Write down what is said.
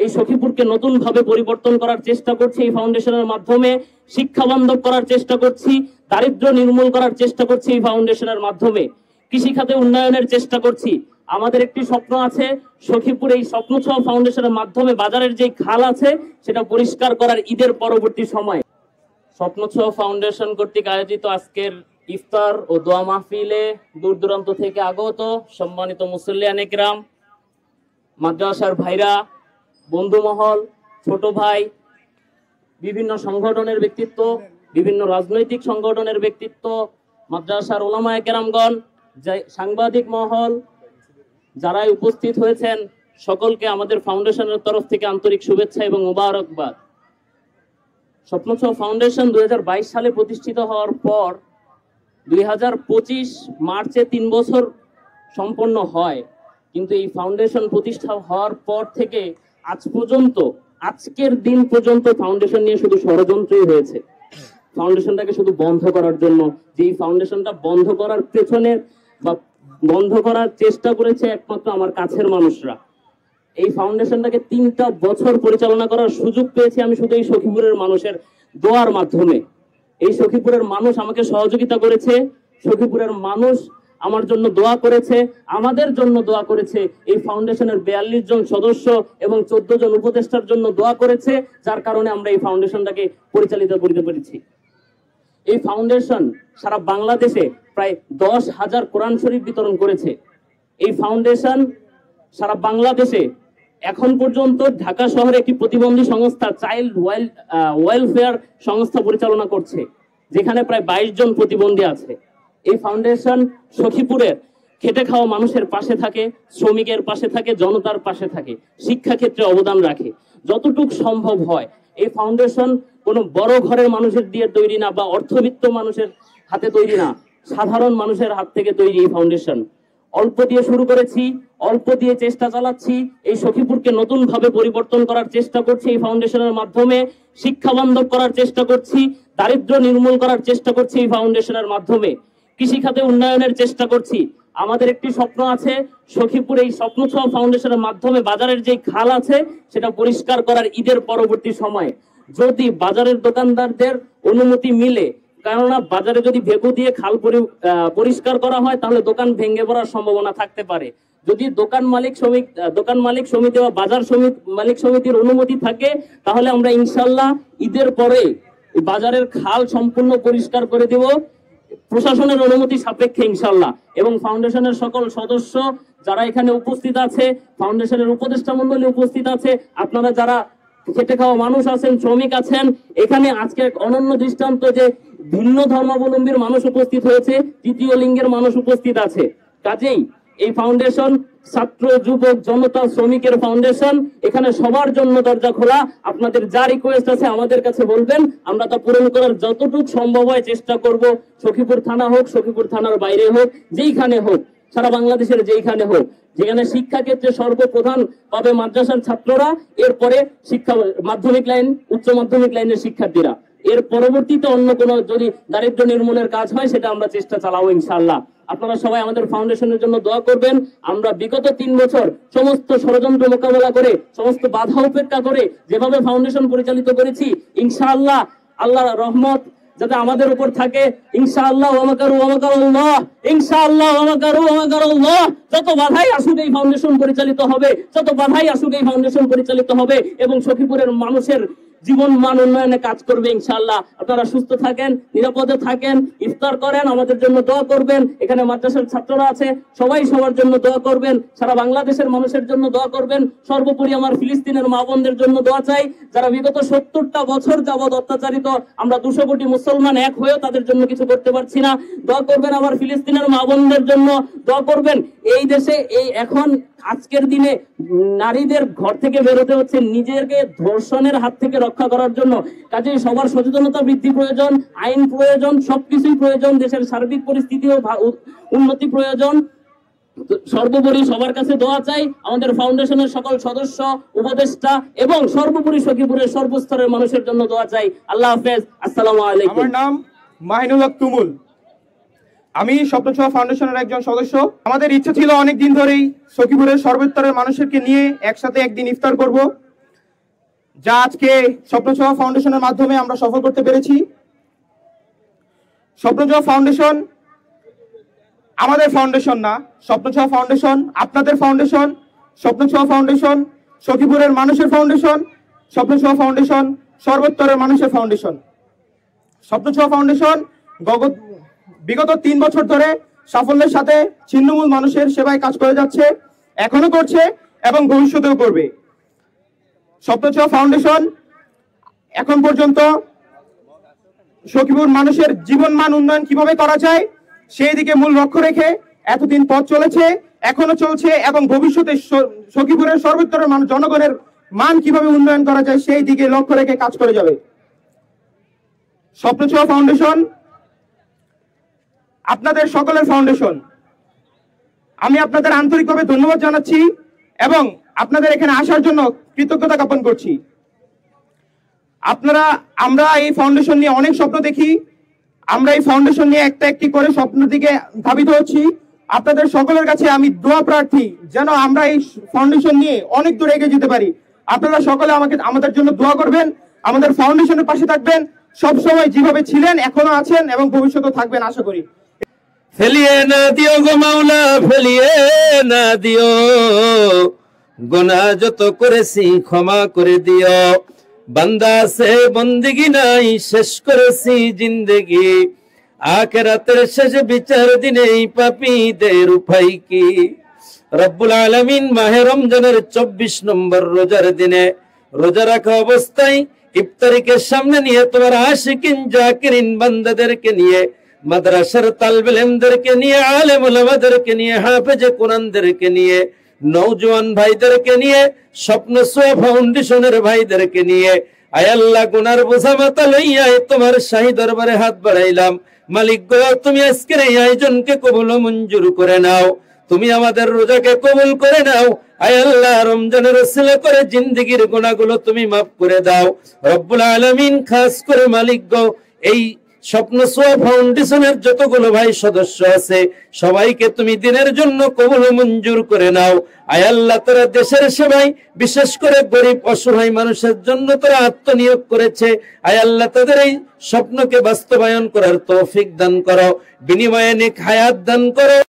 এই সখীপুরকে নতুন ভাবে পরিবর্তন করার চেষ্টা করছি এই ফাউন্ডেশনের মাধ্যমে। শিক্ষা বান্ধব করার চেষ্টা করছি, দারিদ্র্য নির্মূল করার চেষ্টা করছি এই ফাউন্ডেশনের মাধ্যমে। কৃষি খাতে উন্নয়নের চেষ্টা করছি। আমাদের একটি স্বপ্ন আছে, সখীপুর এই স্বপ্ন ছোঁয়া ফাউন্ডেশনের মাধ্যমে বাজারের যে খাল আছে সেটা পরিষ্কার করার ঈদের পরবর্তী সময়। স্বপ্ন ছোঁয়া ফাউন্ডেশন কর্তৃক আয়োজিত আজকের ইফতার ও দোয়া মাহফিলে দূর দূরান্ত থেকে আগত সম্মানিত মুসল্লিয়ান একরাম, মাদ্রাসার ভাইরা, বন্ধু মহল, ছোট ভাই, বিভিন্ন সংগঠনের ব্যক্তিত্ব, বিভিন্ন রাজনৈতিক সংগঠনের ব্যক্তিত্ব, মাদ্রাসার ওলামায়ে কেরামগণ, সাংবাদিক মহল, যারাই উপস্থিত হয়েছেন সকলকে আমাদের ফাউন্ডেশনের তরফ থেকে আন্তরিক শুভেচ্ছা এবং মোবারকবাদ। স্বপ্ন ছোঁয়া ফাউন্ডেশন 2022 সালে প্রতিষ্ঠিত হওয়ার পর 2025 মার্চে 3 বছর সম্পন্ন হয়, কিন্তু এই ফাউন্ডেশন প্রতিষ্ঠা হওয়ার পর থেকে আজ পর্যন্ত, আজকের দিন পর্যন্ত ফাউন্ডেশন নিয়ে শুধু ষড়যন্ত্রই হয়েছে। ফাউন্ডেশনটাকে শুধু বন্ধ করার জন্য, যে এই ফাউন্ডেশনটা বন্ধ করার পেছনে বা বন্ধ করার চেষ্টা করেছে একমাত্র আমার কাছের মানুষরা। এই ফাউন্ডেশনটাকে 3টা বছর পরিচালনা করার সুযোগ পেয়েছি আমি শুধু এই সখীপুরের মানুষের দোয়ার মাধ্যমে। এই সখীপুরের মানুষ আমাকে সহযোগিতা করেছে, সখীপুরের মানুষ আমার জন্য দোয়া করেছে, আমাদের জন্য দোয়া করেছে। এই ফাউন্ডেশনের 42 জন সদস্য এবং 14 জন উপদেষ্টার জন্য দোয়া করেছে, যার কারণে আমরা এই ফাউন্ডেশনটাকে পরিচালিত করতে পেরেছি। এই ফাউন্ডেশন সারা বাংলাদেশে প্রায় 10,000 কোরআন শরীফ বিতরণ করেছে। এই ফাউন্ডেশন সারা বাংলাদেশে এখন পর্যন্ত ঢাকা শহরে একটি প্রতিবন্ধী সংস্থা চাইল্ড ওয়েলফেয়ার সংস্থা পরিচালনা করছে, যেখানে প্রায় 22 জন প্রতিবন্ধী আছে। এই ফাউন্ডেশন সখীপুরের খেটে খাওয়া মানুষের পাশে থাকে, শ্রমিকের পাশে থাকে, জনতার পাশে থাকে, শিক্ষা ক্ষেত্রে অবদান রাখে যতটুক সম্ভব হয়। এই ফাউন্ডেশন কোনো বড় ঘরের মানুষের দিয়ে তৈরি না বা অর্থবিত্ত মানুষের হাতে তৈরি না, সাধারণ মানুষের হাত থেকে তৈরি এই ফাউন্ডেশন। অল্প দিয়ে শুরু করেছি, অল্প দিয়ে চেষ্টা চালাচ্ছি। এই সখীপুরকে নতুন ভাবে পরিবর্তন করার চেষ্টা করছি এই ফাউন্ডেশনের মাধ্যমে। শিক্ষা বান্ধব করার চেষ্টা করছি, দারিদ্র্য নির্মূল করার চেষ্টা করছি এই ফাউন্ডেশনের মাধ্যমে। কৃষি খাতে উন্নয়নের চেষ্টা করছি। আমাদের একটি স্বপ্ন আছে, সখীপুর এই স্বপ্ন ছোঁয়া ফাউন্ডেশনের মাধ্যমে বাজারের যে খাল আছে সেটা পরিষ্কার করার ঈদের পরবর্তী সময়ে। যদি বাজারের দোকানদারদের অনুমতি মিলে, কেননা বাজারে যদি ভেকু দিয়ে খাল পরিষ্কার করা হয় তাহলে দোকান ভেঙে পড়ার সম্ভাবনা থাকতে পারে। যদি দোকান মালিক সমিতি বা বাজার মালিক সমিতির অনুমতি থাকে তাহলে আমরা ইনশাল্লাহ ঈদের পরে বাজারের খাল সম্পূর্ণ পরিষ্কার করে দেব, প্রশাসনের অনুমতি সাপেক্ষে ইনশাল্লাহ। এবং ফাউন্ডেশনের সকল সদস্য যারা এখানে উপস্থিত আছে, ফাউন্ডেশনের উপদেষ্টা মন্ডলী উপস্থিত আছে, আপনারা যারা খেটে খাওয়া মানুষ আছেন, শ্রমিক আছেন, এখানে আজকে এক অনন্য দৃষ্টান্ত যে ভিন্ন ধর্মাবলম্বীর মানুষ উপস্থিত হয়েছে, তৃতীয় লিঙ্গের মানুষ উপস্থিত আছে। কাজেই এই ফাউন্ডেশন ছাত্র, যুবক, জনতা, শ্রমিকের ফাউন্ডেশন, এখানে সবার জন্য দরজা খোলা। আপনাদের যা রিকোয়েস্ট আছে আমাদের কাছে বলবেন, আমরা তা পূরণ করার যতটুকু সম্ভব হয় চেষ্টা করব। সখীপুর থানা হোক, সখীপুর থানার বাইরে হোক, যেইখানে হোক, সারা বাংলাদেশের যেইখানে হোক, যেখানে শিক্ষা ক্ষেত্রে সর্বপ্রধান পাবে মাদ্রাসার ছাত্ররা, এরপরে শিক্ষা মাধ্যমিক লাইন, উচ্চ মাধ্যমিক লাইনের শিক্ষার্থীরা, এর পরবর্তীতে অন্য কোনো যদি দারিদ্র্য নির্মূলের কাজ হয় সেটা আমরা চেষ্টা চালাবো ইনশাআল্লাহ। আপনারা সবাই আমাদের ফাউন্ডেশনের জন্য দোয়া করবেন। আমরা বিগত 3 বছর সমস্ত ষড়যন্ত্র মোকাবেলা করে, সমস্ত বাধা উপেক্ষা করে যেভাবে ফাউন্ডেশন পরিচালিত করেছি, ইনশাআল্লাহ আল্লাহর রহমত যাতে আমাদের উপর থাকে। ইনশাআল্লাহ ইনশাআল্লাহ যত বাধাই আসুক এই ফাউন্ডেশন পরিচালিত হবে, যত বাধাই আসুক এই ফাউন্ডেশন পরিচালিত হবে এবং সখীপুরের মানুষের জীবন মান উন্নয়নে কাজ করবে ইনশাআল্লাহ। আপনারা সুস্থ থাকেন, নিরাপদে থাকেন, ইফতার করেন, আমাদের জন্য দোয়া করবেন। এখানে মাদ্রাসার ছাত্ররা আছে, সবাই সবার জন্য দোয়া করবেন, সারা বাংলাদেশের মানুষের জন্য দোয়া করবেন। সর্বোপরি আমার ফিলিস্তিনের মা বোনদের জন্য দোয়া চাই, যারা বিগত 70টা বছর যাবৎ অত্যাচারিত। আমরা 200 কোটি মুসলমান এক হয়েও তাদের জন্য কিছু করতে পারছি না। দোয়া করবেন আমার ফিলিস্তিনের মা বোনদের জন্য, দোয়া করবেন। এই দেশে এই এখন আজকের দিনে নারীদের ঘর থেকে বেরোতে হচ্ছে নিজেকে ধর্ষণের হাত থেকে রক্ষা করার জন্য। কাজেই সবার সচেতনতা বৃদ্ধি প্রয়োজন, আইন প্রয়োজন, সবকিছুই প্রয়োজন, দেশের সার্বিক পরিস্থিতিও উন্নতি প্রয়োজন। সর্বোপরি সবার কাছে দোয়া চাই, আমাদের ফাউন্ডেশনের সকল সদস্য, উপদেষ্টা এবং সর্বোপরি সখীপুরের সর্বস্তরের মানুষের জন্য দোয়া চাই। আল্লাহ হাফেজ, আসসালামু আলাইকুম। আমার নাম মাহিনুল হক তুমুল, আমি স্বপ্ন ছোঁয়া ফাউন্ডেশনের একজন সদস্য। আমাদের ইচ্ছা ছিল অনেক দিন ধরেই সখীপুরের সর্বস্তরের মানুষকে নিয়ে একসাথে একদিন ইফতার করব। যা আজকে স্বপ্নছোঁয়া ফাউন্ডেশনের মাধ্যমে আমরা সফল করতে পেরেছি। স্বপ্নছোঁয়া ফাউন্ডেশন আমাদের ফাউন্ডেশন না, স্বপ্নছোঁয়া ফাউন্ডেশন আপনাদের ফাউন্ডেশন। স্বপ্নছোঁয়া ফাউন্ডেশন সখীপুরের মানুষের ফাউন্ডেশন। স্বপ্নছোঁয়া ফাউন্ডেশন সর্বোত্তরের মানুষের ফাউন্ডেশন। স্বপ্নছোঁয়া ফাউন্ডেশন বিগত 3 বছর ধরে সাফল্যের সাথে ছিন্নমূল মানুষের সেবায় কাজ করে যাচ্ছে, এখনো করছে এবং ভবিষ্যতেও করবে। স্বপ্নছোঁয়া ফাউন্ডেশন এখন পর্যন্ত সখীপুর মানুষের জীবনমান উন্নয়ন কিভাবে করা যায় সেই দিকে মূল লক্ষ্য রেখে এতদিন পথ চলেছে, এখনো চলছে এবং ভবিষ্যতে সখীপুরের সর্বোত্তরের জনগণের মান কিভাবে উন্নয়ন করা যায় সেই দিকে লক্ষ্য রেখে কাজ করে যাবে। স্বপ্নছোঁয়া ফাউন্ডেশন আপনাদের সকলের ফাউন্ডেশন। আমি আপনাদের আন্তরিকভাবে ধন্যবাদ জানাচ্ছি এবং আপনাদের এখানে আসার জন্য কৃতজ্ঞতা জ্ঞাপন করছি। আমরা এই ফাউন্ডেশন নিয়ে অনেক স্বপ্ন দেখি, আমরা এই ফাউন্ডেশন নিয়ে একটা একটি করে স্বপ্নের দিকে ধাবিত হচ্ছি। আপনাদের সকলের কাছে আমি দোয়া প্রার্থী যেন আমরা এই ফাউন্ডেশন নিয়ে অনেক দূর এগিয়ে যেতে পারি। আপনারা সকলে আমাদের জন্য দোয়া করবেন, আমাদের ফাউন্ডেশনের পাশে থাকবেন, সব সময় যেভাবে ছিলেন এখনো আছেন এবং ভবিষ্যতেও থাকবেন আশা করি। ফেলিয়ে না দিও গো মাওলা, ফেলিয়ে না দিও, গুনাহ যত করেছি ক্ষমা করে দিও। বান্দা সে বন্দিগি নাই, শেষ করেছি জিন্দেগি, আখিরাতের শেষ বিচার দিনে পাপীদের উপায় কি। রব্বুল আলামিন মাহে রমজানের 24 নম্বর রোজার দিনে রোজা রাখা অবস্থায় ইফতারিকে সামনে নিয়ে তোমার আশিকিন জাকিরিন বান্দাদেরকে নিয়ে, মাদ্রাসার তালিবে ইলমদেরকে নিয়ে, আলেম উলামাদেরকে নিয়ে, হাফেজে কোরআনদেরকে নিয়ে, নওজোয়ান ভাইদেরকে নিয়ে, স্বপ্নছোঁয়া ফাউন্ডেশনের ভাইদেরকে নিয়ে, আয় আল্লাহ গুনার বোঝা মাথা লইয়া তোমার শাহী দরবারে হাত বাড়াইলাম। মালিক গো, তুমি আজকের এই আয়োজনকে কবুল ও মঞ্জুর করে নাও, তুমি আমাদের রোজাকে কবুল করে নাও। আয় আল্লাহ, রমজানের ওসিলা করে জিন্দেগীর গুনাহগুলো তুমি মাফ করে দাও রব্বুল আলামিন। খাস করে মালিক গো, এই স্বপ্নছোঁয়া ফাউন্ডেশনের যতগুলো ভাই সদস্য আছে সবাইকে তুমি দিনের জন্য কবুল ও মঞ্জুর করে নাও। আয় আল্লাহ, তারা দেশের সেবায় বিশেষ করে গরিব অসহায় মানুষের জন্য তারা আত্মনিয়োগ করেছে। আয় আল্লাহ, তাদের এই স্বপ্নকে বাস্তবায়ন করার তৌফিক দান করো, বিনিময়ে নেক হায়াত দান করো।